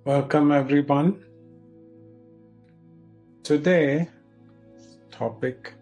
Welcome everyone. Today topic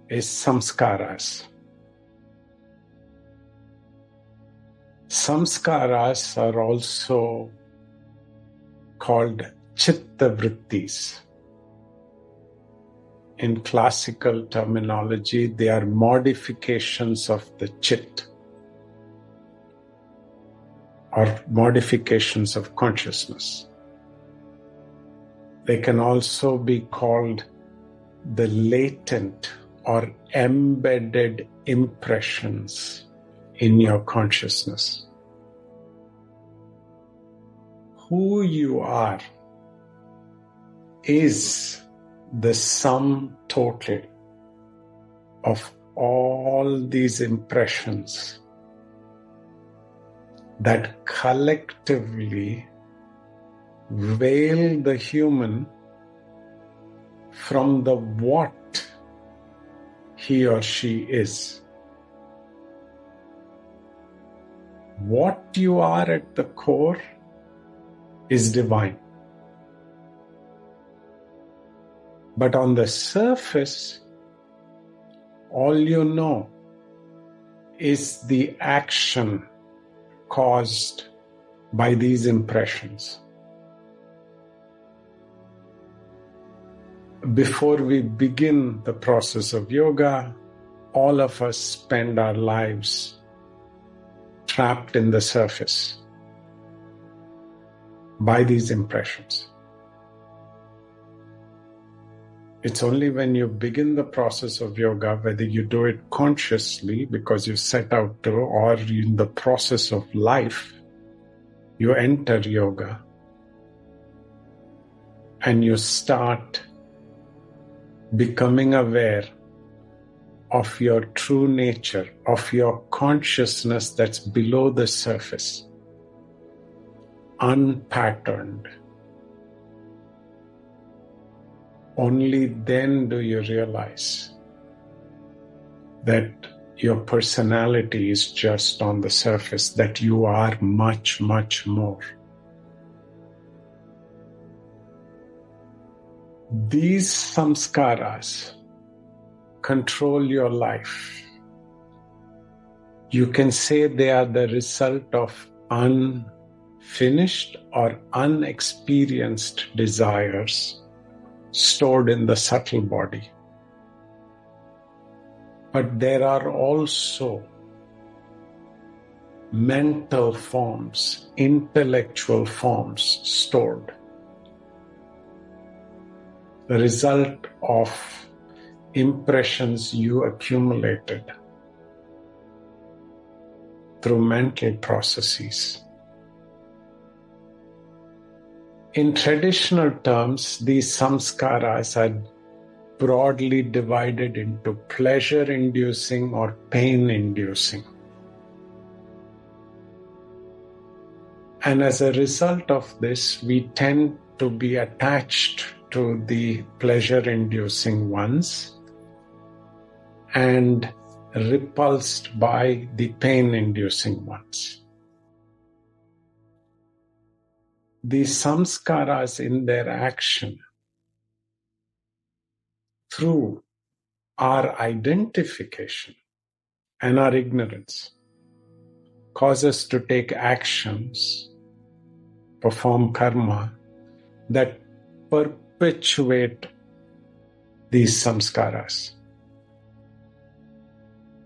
is Samskaras. Samskaras are also called Chitta Vrittis. In classical terminology, they are modifications of the Chit or modifications of consciousness. They can also be called the latent or embedded impressions in your consciousness. Who you are is the sum total of all these impressions that collectively veil the human from the what he or she is. What you are at the core is divine. But on the surface, all you know is the action caused by these impressions. Before we begin the process of yoga, all of us spend our lives trapped in the surface by these impressions. It's only when you begin the process of yoga, whether you do it consciously because you set out to, or in the process of life, you enter yoga and you start becoming aware of your true nature, of your consciousness that's below the surface, unpatterned. Only then do you realize that your personality is just on the surface, that you are much, much more. These samskaras control your life. You can say they are the result of unfinished or unexperienced desires stored in the subtle body. But there are also mental forms, intellectual forms stored. The result of impressions you accumulated through mental processes. In traditional terms, these samskaras are broadly divided into pleasure-inducing or pain-inducing. And as a result of this, we tend to be attached to the pleasure-inducing ones and repulsed by the pain-inducing ones. The samskaras in their action through our identification and our ignorance cause us to take actions, perform karma that perpetuate these samskaras.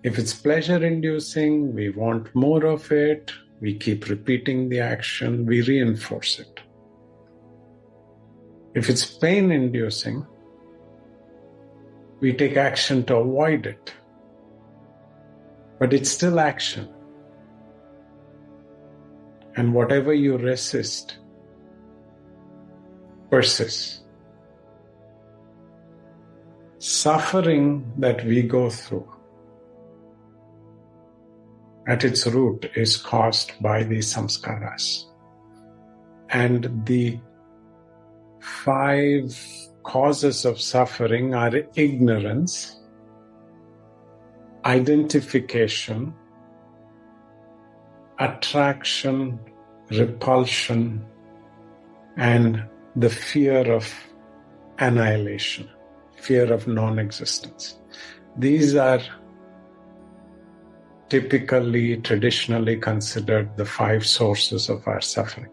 If it's pleasure-inducing, we want more of it. We keep repeating the action, we reinforce it. If it's pain-inducing, we take action to avoid it. But it's still action. And whatever you resist persists. Suffering that we go through at its root is caused by these samskaras. And the 5 causes of suffering are ignorance, identification, attraction, repulsion, and the fear of annihilation, fear of non-existence. These are typically, traditionally considered the 5 sources of our suffering.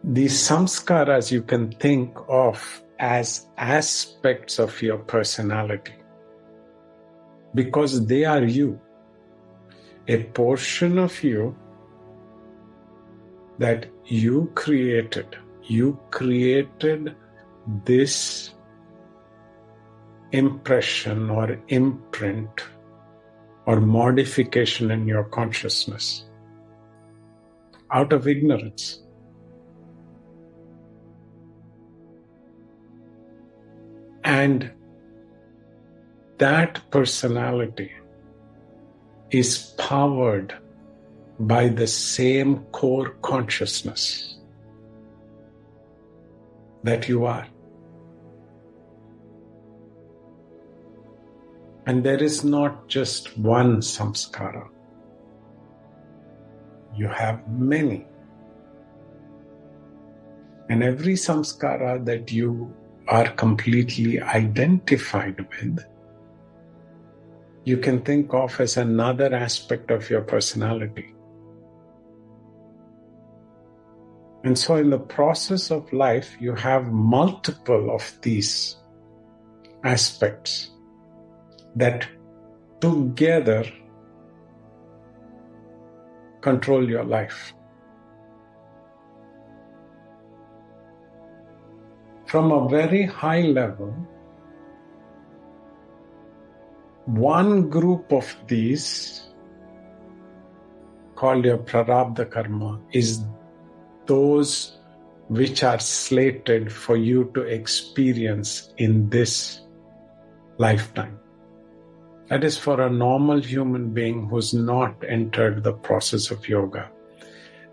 These samskaras you can think of as aspects of your personality because they are you, a portion of you that you created. You created this impression or imprint or modification in your consciousness out of ignorance. And that personality is powered by the same core consciousness that you are. And there is not just one samskara. You have many. And every samskara that you are completely identified with, you can think of as another aspect of your personality. And so in the process of life, you have multiple of these aspects that together control your life. From a very high level, one group of these, called your prarabdha karma, is those which are slated for you to experience in this lifetime. That is for a normal human being who's not entered the process of yoga.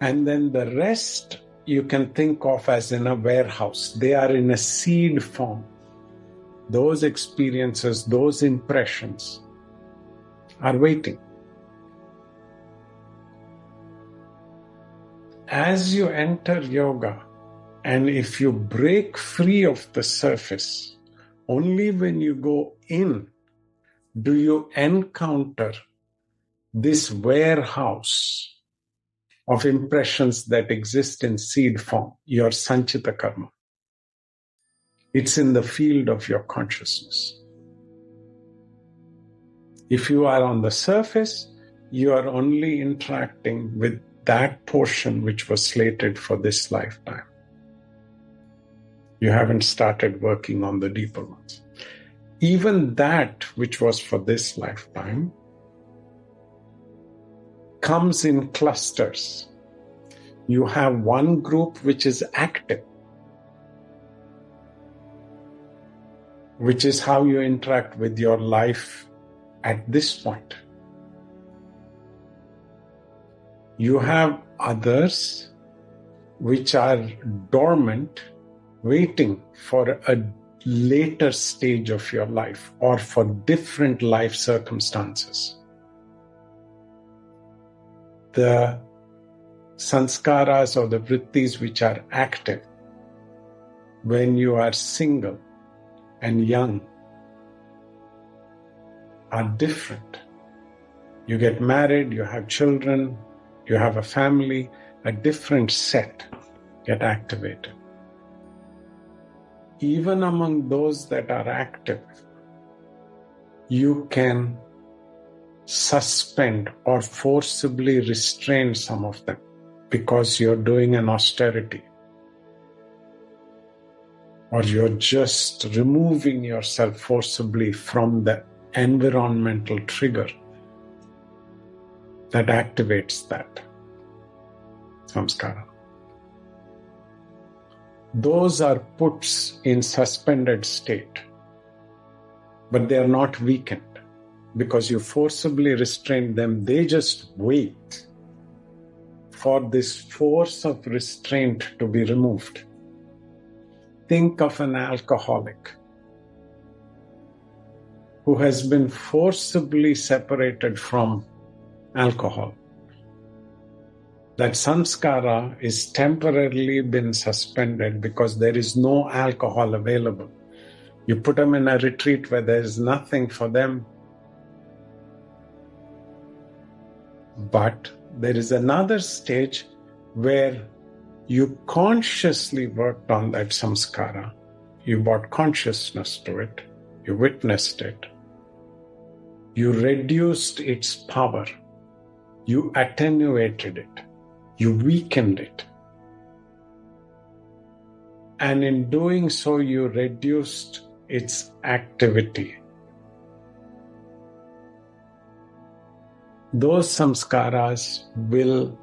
And then the rest you can think of as in a warehouse. They are in a seed form. Those experiences, those impressions are waiting. As you enter yoga, and if you break free of the surface, only when you go in do you encounter this warehouse of impressions that exist in seed form, your sanchita karma. It's in the field of your consciousness. If you are on the surface, you are only interacting with that portion which was slated for this lifetime. You haven't started working on the deeper ones. Even that which was for this lifetime comes in clusters. You have one group which is active, which is how you interact with your life at this point. You have others which are dormant, waiting for a later stage of your life or for different life circumstances. The sanskaras or the vrittis which are active when you are single and young are different. You get married, you have children, you have a family, a different set get activated. Even among those that are active, you can suspend or forcibly restrain some of them because you're doing an austerity, or you're just removing yourself forcibly from the environmental trigger that activates that samskara. Those are puts in suspended state, but they are not weakened because you forcibly restrain them. They just wait for this force of restraint to be removed. Think of an alcoholic who has been forcibly separated from alcohol. That samskara is temporarily been suspended because there is no alcohol available. You put them in a retreat where there is nothing for them. But there is another stage where you consciously worked on that samskara. You brought consciousness to it. You witnessed it. You reduced its power. You attenuated it. You weakened it. And in doing so, you reduced its activity. Those samskaras will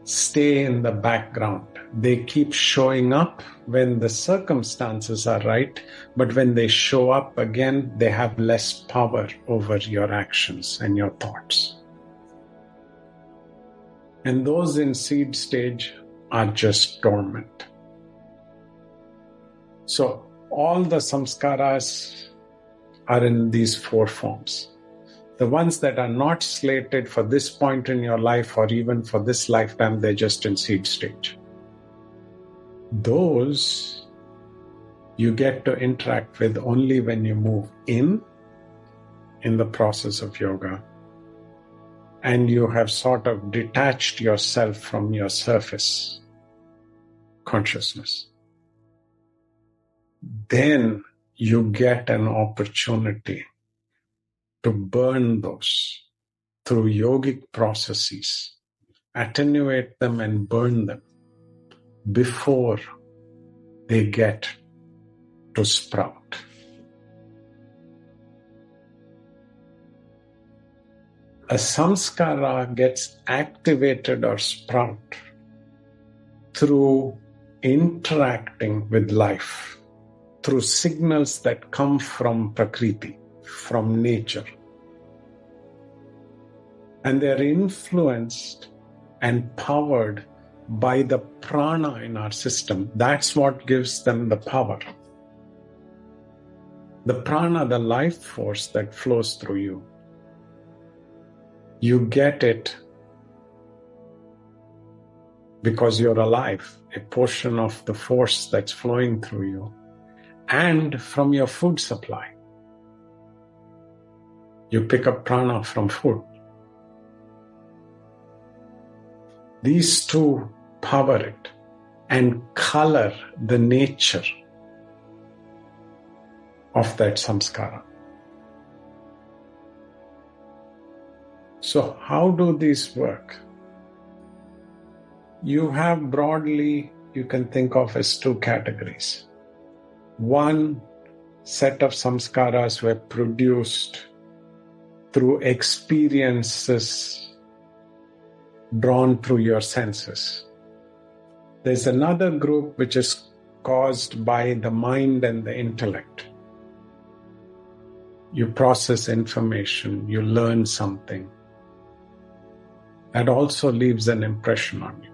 stay in the background. They keep showing up when the circumstances are right, but when they show up again, they have less power over your actions and your thoughts. And those in seed stage are just dormant. So all the samskaras are in these four forms. The ones that are not slated for this point in your life or even for this lifetime, they're just in seed stage. Those you get to interact with only when you move in the process of yoga, and you have sort of detached yourself from your surface consciousness. Then you get an opportunity to burn those through yogic processes, attenuate them and burn them before they get to sprout. A samskara gets activated or sprout through interacting with life, through signals that come from Prakriti, from nature. And they're influenced and powered by the prana in our system. That's what gives them the power. The prana, the life force that flows through you. You get it because you're alive, a portion of the force that's flowing through you, and from your food supply. You pick up prana from food. These two power it and color the nature of that samskara. So how do these work? You have broadly, you can think of as two categories. One set of samskaras were produced through experiences drawn through your senses. There's another group which is caused by the mind and the intellect. You process information, you learn something. That also leaves an impression on you.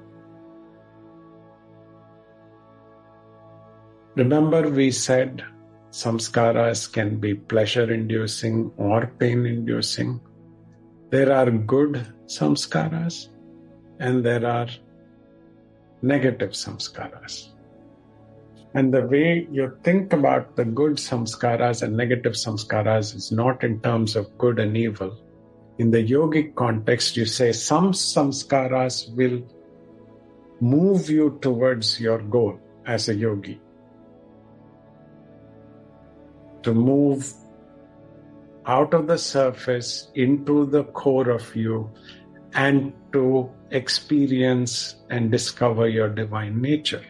Remember, we said samskaras can be pleasure-inducing or pain-inducing. There are good samskaras and there are negative samskaras. And the way you think about the good samskaras and negative samskaras is not in terms of good and evil. In the yogic context, you say some samskaras will move you towards your goal as a yogi. To move out of the surface into the core of you and to experience and discover your divine nature.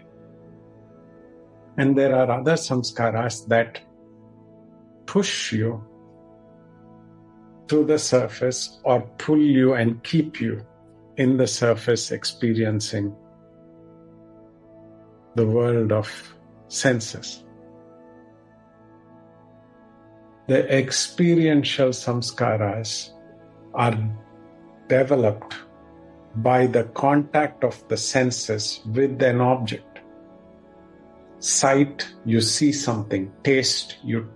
And there are other samskaras that push you to the surface or pull you and keep you in the surface experiencing the world of senses. The experiential samskaras are developed by the contact of the senses with an object. Sight, you see something. Taste, you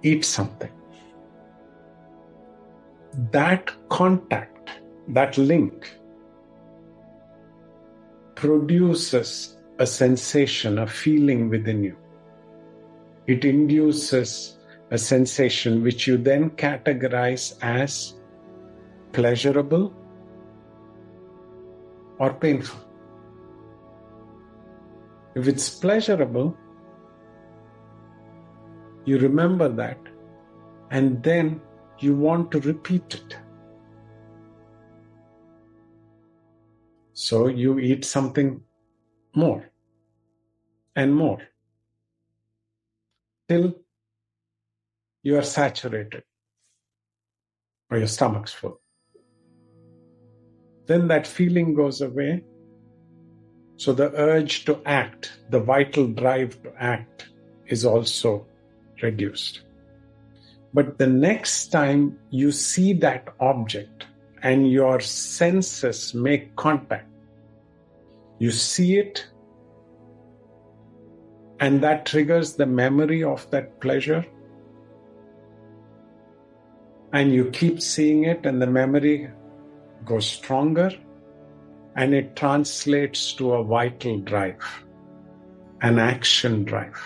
eat something. That contact, that link, produces a sensation, a feeling within you. It induces a sensation which you then categorize as pleasurable or painful. If it's pleasurable, you remember that, and then you want to repeat it. So you eat something more and more till you are saturated or your stomach's full. Then that feeling goes away. So the urge to act, the vital drive to act, is also reduced. But the next time you see that object and your senses make contact, you see it, and that triggers the memory of that pleasure, and you keep seeing it, and the memory goes stronger, and it translates to a vital drive, an action drive.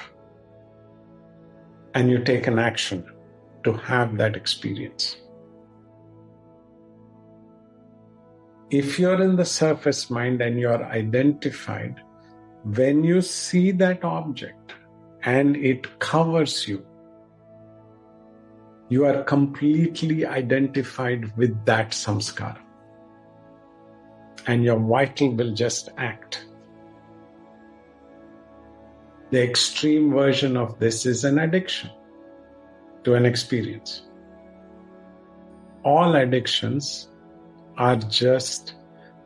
And you take an action to have that experience. If you're in the surface mind and you're identified, when you see that object and it covers you, you are completely identified with that samskara. And your vital will just act. The extreme version of this is an addiction to an experience. All addictions are just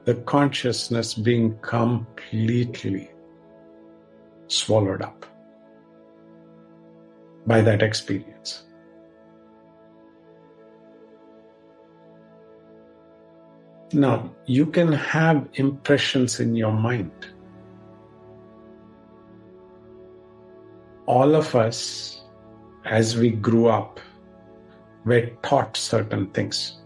the consciousness being completely swallowed up by that experience. Now, you can have impressions in your mind. All of us, as we grew up, were taught certain things.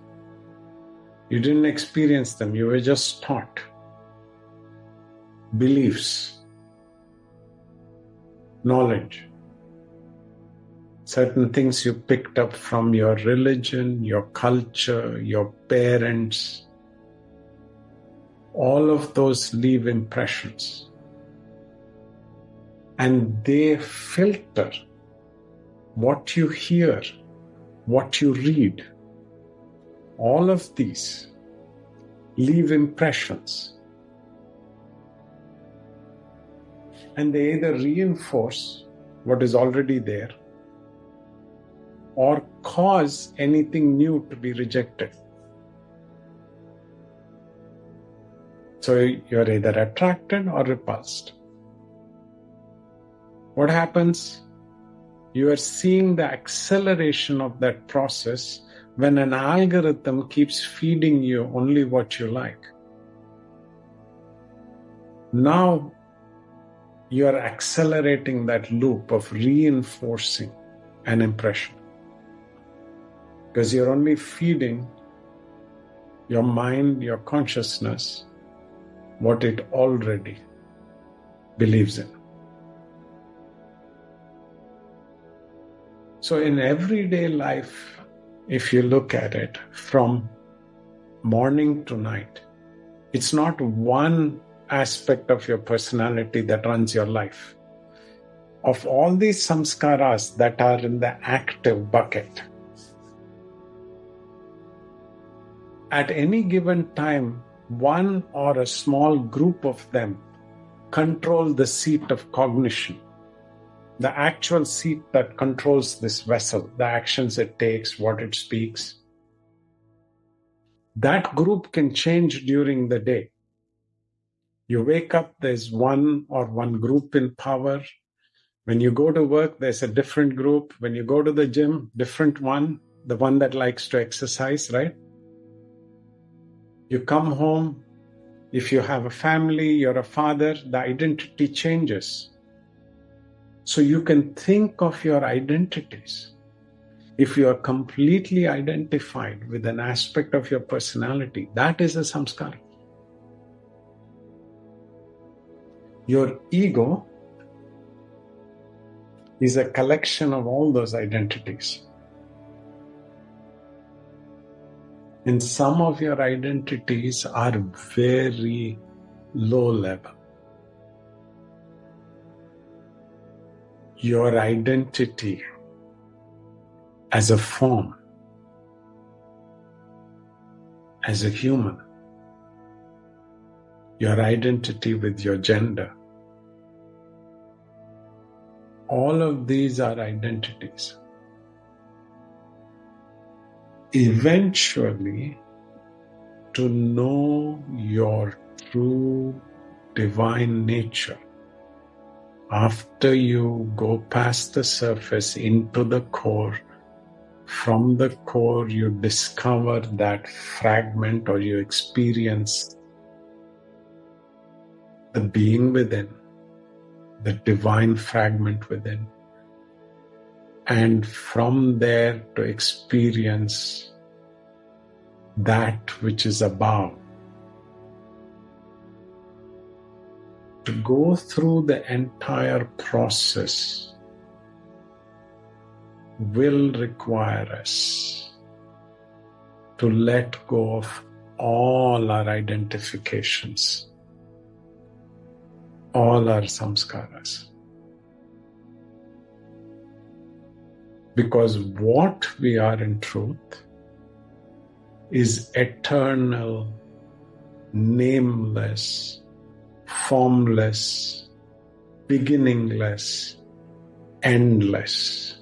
You didn't experience them, you were just taught. Beliefs, knowledge, certain things you picked up from your religion, your culture, your parents. All of those leave impressions. And they filter what you hear, what you read. All of these leave impressions. And they either reinforce what is already there or cause anything new to be rejected. So you're either attracted or repulsed. What happens? You are seeing the acceleration of that process when an algorithm keeps feeding you only what you like. Now you are accelerating that loop of reinforcing an impression, because you're only feeding your mind, your consciousness, what it already believes in. So in everyday life, if you look at it from morning to night, it's not one aspect of your personality that runs your life. Of all these samskaras that are in the active bucket, at any given time, one or a small group of them control the seat of cognition, the actual seat that controls this vessel, the actions it takes, what it speaks. That group can change during the day. You wake up, there's one group in power. When you go to work, there's a different group. When you go to the gym, different one, the one that likes to exercise, right? You come home, if you have a family, you're a father, the identity changes. So you can think of your identities. If you are completely identified with an aspect of your personality, that is a samskara. Your ego is a collection of all those identities. And some of your identities are very low level. Your identity as a form, as a human, your identity with your gender, all of these are identities. Eventually, to know your true divine nature, after you go past the surface into the core, from the core you discover that fragment, or you experience the being within, the divine fragment within. And from there to experience that which is above. To go through the entire process will require us to let go of all our identifications, all our samskaras. Because what we are in truth is eternal, nameless, formless, beginningless, endless.